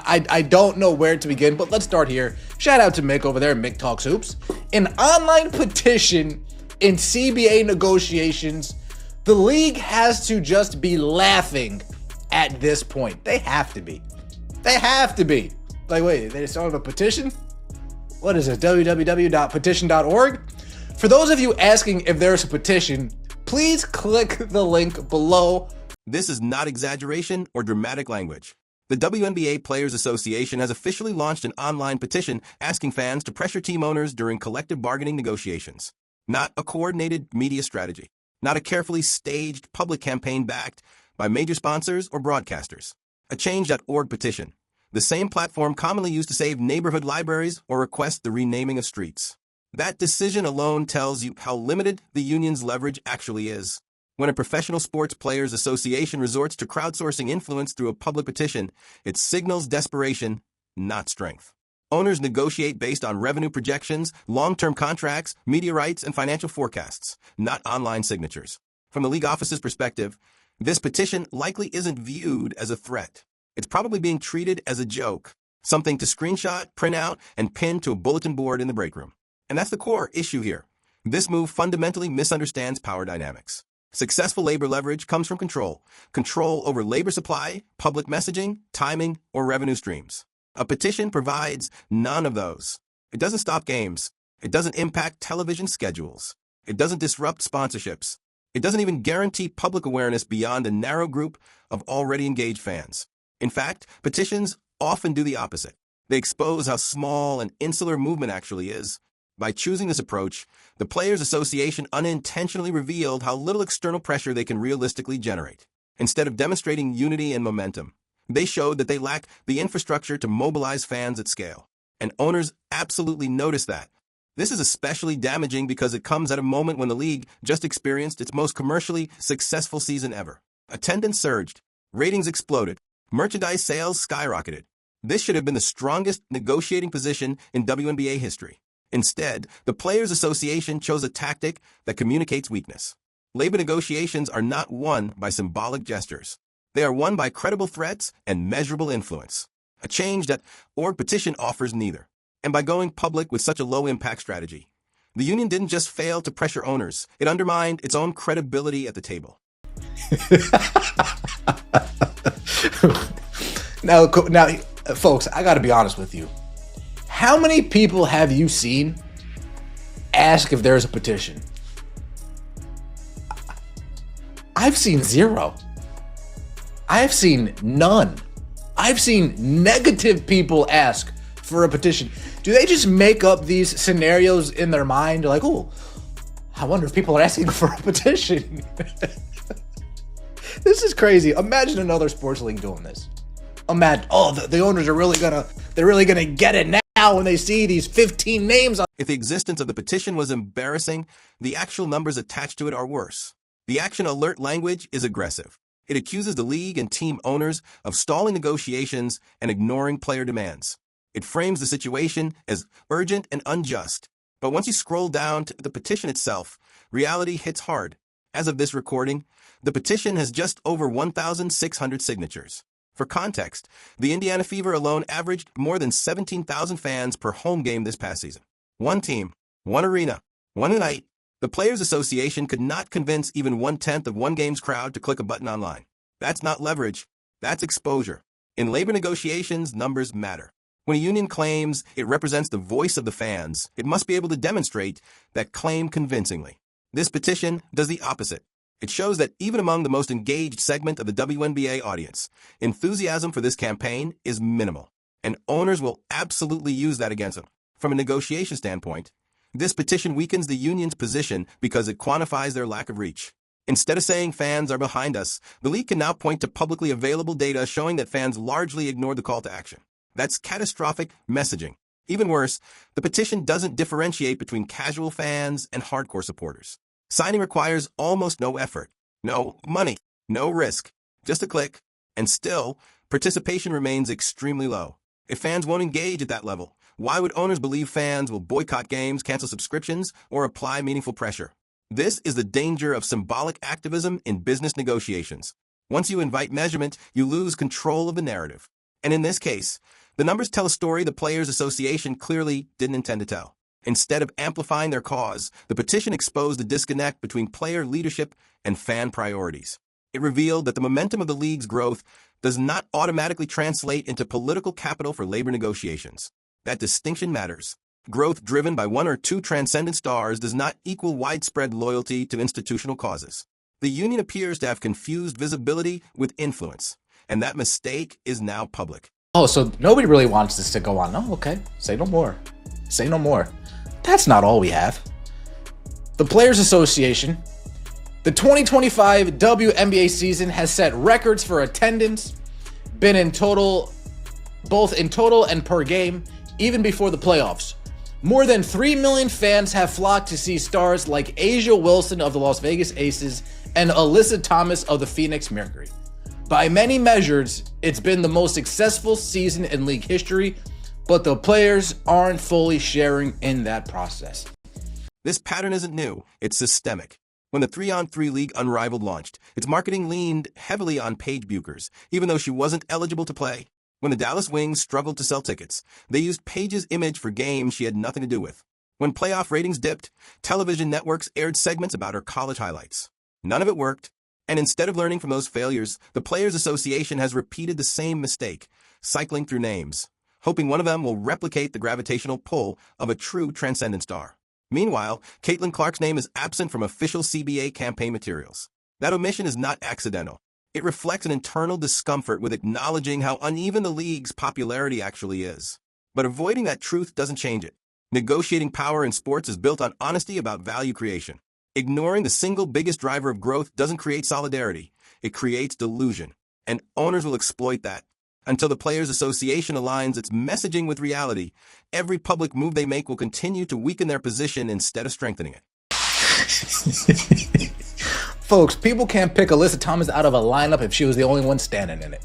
I don't know where to begin, but let's start here. Shout out to Mick over there, Mick Talks Hoops. An online petition in CBA negotiations. The league has to just be laughing at this point. They have to be. They have to be. Like, wait, they started a petition? What is it? www.petition.org? For those of you asking if there's a petition, please click the link below. This is not exaggeration or dramatic language. The WNBA Players Association has officially launched an online petition asking fans to pressure team owners during collective bargaining negotiations. Not a coordinated media strategy. Not a carefully staged public campaign backed by major sponsors or broadcasters. A change.org petition, the same platform commonly used to save neighborhood libraries or request the renaming of streets. That decision alone tells you how limited the union's leverage actually is. When a professional sports players association resorts to crowdsourcing influence through a public petition, it signals desperation, not strength. Owners negotiate based on revenue projections, long-term contracts, media rights, and financial forecasts, not online signatures. From the league office's perspective, this petition likely isn't viewed as a threat. It's probably being treated as a joke, something to screenshot, print out, and pin to a bulletin board in the break room. And that's the core issue here. This move fundamentally misunderstands power dynamics. Successful labor leverage comes from control over labor supply, public messaging, timing, or revenue streams. A petition provides none of those. It doesn't stop games. It doesn't impact television schedules. It doesn't disrupt sponsorships. It doesn't even guarantee public awareness beyond a narrow group of already engaged fans. In fact, petitions often do the opposite. They expose how small an insular movement actually is. By choosing this approach, the Players Association unintentionally revealed how little external pressure they can realistically generate. Instead of demonstrating unity and momentum, they showed that they lack the infrastructure to mobilize fans at scale. And owners absolutely notice that. This is especially damaging because it comes at a moment when the league just experienced its most commercially successful season ever. Attendance surged, ratings exploded, merchandise sales skyrocketed. This should have been the strongest negotiating position in WNBA history. Instead, the Players Association chose a tactic that communicates weakness. Labor negotiations are not won by symbolic gestures. They are won by credible threats and measurable influence. A change.org petition offers neither. And by going public with such a low-impact strategy, the union didn't just fail to pressure owners, it undermined its own credibility at the table. Now, folks, I got to be honest with you. How many people have you seen ask if there's a petition? I've seen zero. I've seen none. I've seen negative people ask for a petition. Do they just make up these scenarios in their mind? They're like, oh, I wonder if people are asking for a petition. This is crazy. Imagine another sports league doing this. Imagine, the owners are really gonna get it now when they see these 15 names. If the existence of the petition was embarrassing, the actual numbers attached to it are worse. The action alert language is aggressive. It accuses the league and team owners of stalling negotiations and ignoring player demands. It frames the situation as urgent and unjust. But once you scroll down to the petition itself, reality hits hard. As of this recording, the petition has just over 1,600 signatures. For context, the Indiana Fever alone averaged more than 17,000 fans per home game this past season. One team, one arena, one night. The Players Association could not convince even 1/10 of one game's crowd to click a button online. That's not leverage. That's exposure. In labor negotiations, numbers matter. When a union claims it represents the voice of the fans, it must be able to demonstrate that claim convincingly. This petition does the opposite. It shows that even among the most engaged segment of the WNBA audience, enthusiasm for this campaign is minimal, and owners will absolutely use that against them. From a negotiation standpoint, this petition weakens the union's position because it quantifies their lack of reach. Instead of saying fans are behind us, the league can now point to publicly available data showing that fans largely ignored the call to action. That's catastrophic messaging. Even worse, the petition doesn't differentiate between casual fans and hardcore supporters. Signing requires almost no effort, no money, no risk, just a click, and still, participation remains extremely low. If fans won't engage at that level, why would owners believe fans will boycott games, cancel subscriptions, or apply meaningful pressure? This is the danger of symbolic activism in business negotiations. Once you invite measurement, you lose control of the narrative. And in this case, the numbers tell a story the Players Association clearly didn't intend to tell. Instead of amplifying their cause, the petition exposed the disconnect between player leadership and fan priorities. It revealed that the momentum of the league's growth does not automatically translate into political capital for labor negotiations. That distinction matters. Growth driven by one or two transcendent stars does not equal widespread loyalty to institutional causes. The union appears to have confused visibility with influence, and that mistake is now public. Oh, so nobody really wants this to go on. No, okay. Say no more. Say no more. That's not all we have. The Players Association, the 2025 WNBA season has set records for attendance, been in total, both in total and per game, even before the playoffs. More than 3 million fans have flocked to see stars like A'ja Wilson of the Las Vegas Aces and Alyssa Thomas of the Phoenix Mercury. By many measures, it's been the most successful season in league history, but the players aren't fully sharing in that process. This pattern isn't new, it's systemic. When the 3-on-3 league Unrivaled launched, its marketing leaned heavily on Paige Bueckers, even though she wasn't eligible to play. When the Dallas Wings struggled to sell tickets, they used Paige's image for games she had nothing to do with. When playoff ratings dipped, television networks aired segments about her college highlights. None of it worked, and instead of learning from those failures, the Players Association has repeated the same mistake, cycling through names, hoping one of them will replicate the gravitational pull of a true transcendent star. Meanwhile, Caitlin Clark's name is absent from official CBA campaign materials. That omission is not accidental. It reflects an internal discomfort with acknowledging how uneven the league's popularity actually is. But avoiding that truth doesn't change it. Negotiating power in sports is built on honesty about value creation. Ignoring the single biggest driver of growth doesn't create solidarity. It creates delusion. And owners will exploit that. Until the Players Association aligns its messaging with reality, every public move they make will continue to weaken their position instead of strengthening it. Folks, people can't pick Alyssa Thomas out of a lineup if she was the only one standing in it.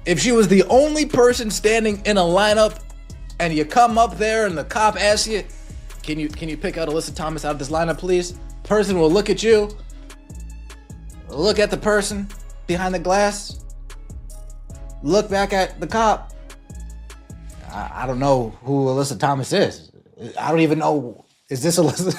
If she was the only person standing in a lineup and you come up there and the cop asks you, can you pick out Alyssa Thomas out of this lineup, please? Person will look at you, look at the person behind the glass, look back at the cop. I don't know who Alyssa Thomas is. I don't even know. Is this Alyssa?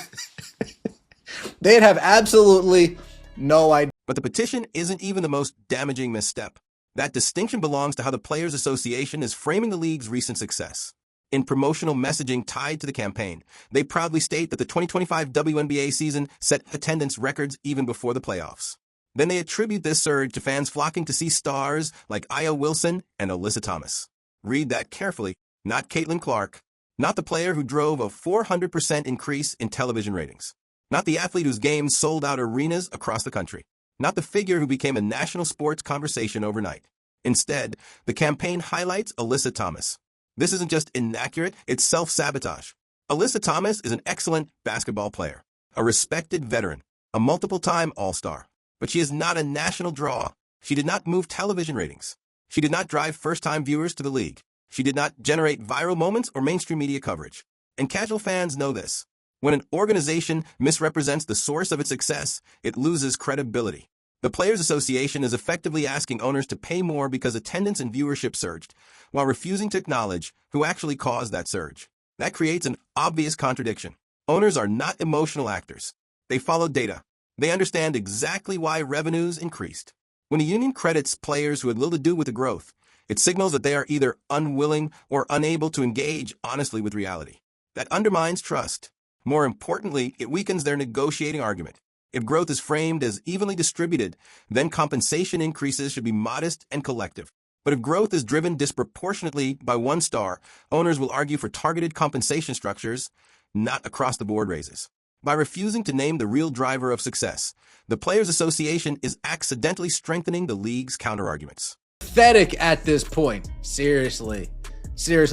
They'd have absolutely no idea. But the petition isn't even the most damaging misstep. That distinction belongs to how the Players Association is framing the league's recent success. In promotional messaging tied to the campaign, they proudly state that the 2025 WNBA season set attendance records even before the playoffs. Then they attribute this surge to fans flocking to see stars like A'ja Wilson and Alyssa Thomas. Read that carefully. Not Caitlin Clark. Not the player who drove a 400% increase in television ratings. Not the athlete whose games sold out arenas across the country. Not the figure who became a national sports conversation overnight. Instead, the campaign highlights Alyssa Thomas. This isn't just inaccurate, it's self-sabotage. Alyssa Thomas is an excellent basketball player, a respected veteran, a multiple-time All-Star. But she is not a national draw. She did not move television ratings. She did not drive first-time viewers to the league. She did not generate viral moments or mainstream media coverage. And casual fans know this. When an organization misrepresents the source of its success, it loses credibility. The Players Association is effectively asking owners to pay more because attendance and viewership surged, while refusing to acknowledge who actually caused that surge. That creates an obvious contradiction. Owners are not emotional actors. They follow data. They understand exactly why revenues increased. When a union credits players who had little to do with the growth, it signals that they are either unwilling or unable to engage honestly with reality. That undermines trust. More importantly, it weakens their negotiating argument. If growth is framed as evenly distributed, then compensation increases should be modest and collective. But if growth is driven disproportionately by one star, owners will argue for targeted compensation structures, not across-the-board raises. By refusing to name the real driver of success, the Players Association is accidentally strengthening the league's counterarguments. Pathetic at this point. Seriously.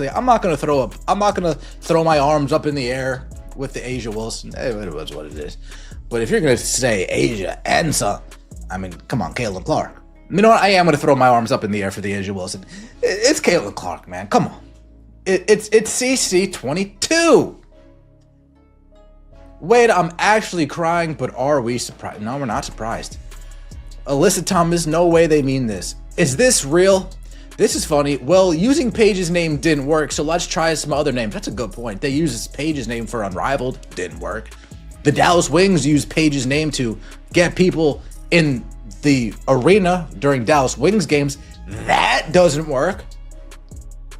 I'm not gonna throw my arms up in the air with the A'ja Wilson. It was what it is. But if you're gonna say A'ja and some, I mean, come on, Caitlin Clark. You know what? I am gonna throw my arms up in the air for the A'ja Wilson. It's Caitlin Clark, man. Come on. It's CC22. Wait, I'm actually crying, but are we surprised? No, we're not surprised. Alyssa Thomas, no way they mean this. Is this real? This is funny. Well, using Paige's name didn't work, so let's try some other names. That's a good point. They used Paige's name for Unrivaled. Didn't work. The Dallas Wings used Paige's name to get people in the arena during Dallas Wings games. That doesn't work.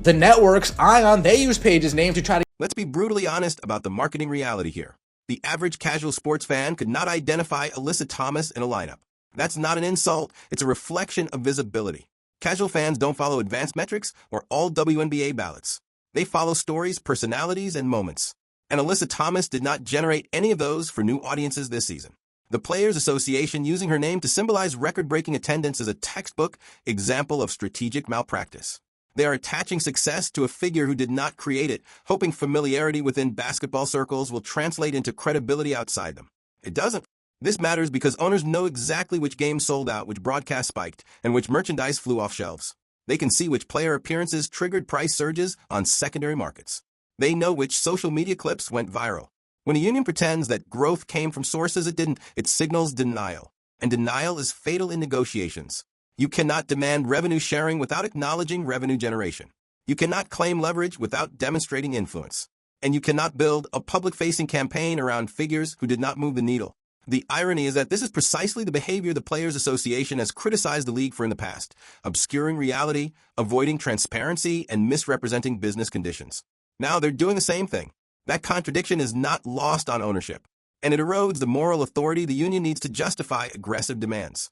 The networks, Ion, they use Paige's name to try to... Let's be brutally honest about the marketing reality here. The average casual sports fan could not identify Alyssa Thomas in a lineup. That's not an insult. It's a reflection of visibility. Casual fans don't follow advanced metrics or all WNBA ballots. They follow stories, personalities, and moments. And Alyssa Thomas did not generate any of those for new audiences this season. The Players Association using her name to symbolize record-breaking attendance is a textbook example of strategic malpractice. They are attaching success to a figure who did not create it, hoping familiarity within basketball circles will translate into credibility outside them. It doesn't. This matters because owners know exactly which games sold out, which broadcasts spiked, and which merchandise flew off shelves. They can see which player appearances triggered price surges on secondary markets. They know which social media clips went viral. When a union pretends that growth came from sources it didn't, it signals denial. And denial is fatal in negotiations. You cannot demand revenue sharing without acknowledging revenue generation. You cannot claim leverage without demonstrating influence. And you cannot build a public-facing campaign around figures who did not move the needle. The irony is that this is precisely the behavior the Players Association has criticized the league for in the past, obscuring reality, avoiding transparency, and misrepresenting business conditions. Now they're doing the same thing. That contradiction is not lost on ownership, and it erodes the moral authority the union needs to justify aggressive demands.